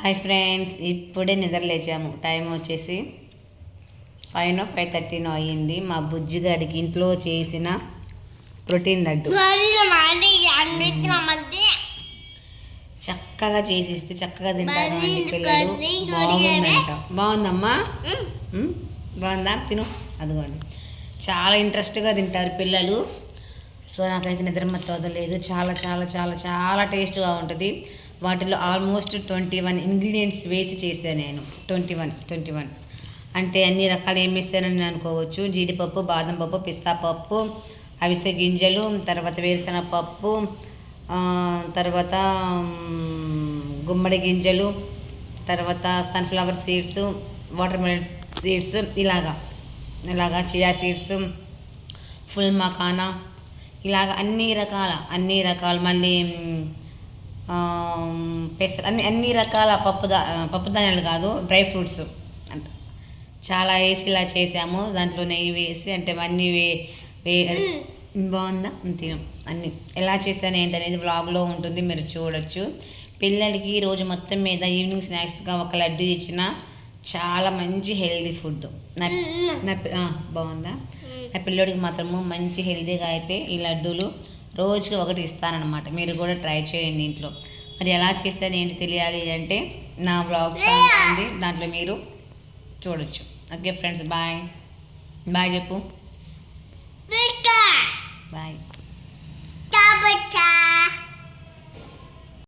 Hi friends, ఇప్పుడే నిద్ర లేచాము. Time వచ్చేసి 5:30 అయ్యింది. మా బుజ్జిగాడికి ఇంట్లో చేసిన ప్రోటీన్ లడ్డు చక్కగా చేసిస్తే చక్కగా తింటాను అని పిల్లలు. బాగుందంట. బాగుందమ్మా, బాగుందా? తిను. అదిగోండి, చాలా ఇంట్రెస్ట్గా తింటారు పిల్లలు. సో నాకైతే నిద్ర మత్తు వదలలేదు. చాలా చాలా చాలా చాలా టేస్ట్గా ఉంటుంది. వాటిలో ఆల్మోస్ట్ 21 ఇంగ్రీడియంట్స్ వేసి చేశాను నేను. 21 అంటే అన్ని రకాలు ఏం వేస్తానని నేను అనుకోవచ్చు. జీడిపప్పు, బాదం పప్పు, పిస్తా పప్పు, అవిసె గింజలు, తర్వాత వేరుశనగ పప్పు, తర్వాత గుమ్మడి గింజలు, తర్వాత sunflower seeds, water melon seeds, ఇలాగా చియా సీడ్స్, ఫుల్ మకానా, ఇలాగ అన్ని రకాల మళ్ళీ పెసర, అన్ని రకాల పప్పు ధాన్యాలు కాదు, డ్రై ఫ్రూట్స్ అంట చాలా వేసి ఇలా చేసాము. దాంట్లో నెయ్యి వేసి, అంటే అన్నీ బాగుందా అంతే. అన్నీ ఎలా చేశాను ఏంటనేది వ్లాగ్లో ఉంటుంది, మీరు చూడొచ్చు. పిల్లలకి రోజు మొత్తం మీద ఈవినింగ్ స్నాక్స్గా ఒక లడ్డు ఇచ్చిన చాలా మంచి హెల్దీ ఫుడ్. బాగుందా? నా పిల్లోడికి మాత్రము మంచి హెల్దీగా అయితే ఈ లడ్డూలు రోజుకి ఒకటి ఇస్తానన్నమాట. మీరు కూడా ట్రై చేయండి ఇంట్లో. మరి ఎలా చేస్తాను ఏంటి తెలియాలి అంటే నా వ్లాగ్ ఉంది, దాంట్లో మీరు చూడొచ్చు. ఓకే ఫ్రెండ్స్, బాయ్ చెప్పు. బాయ్.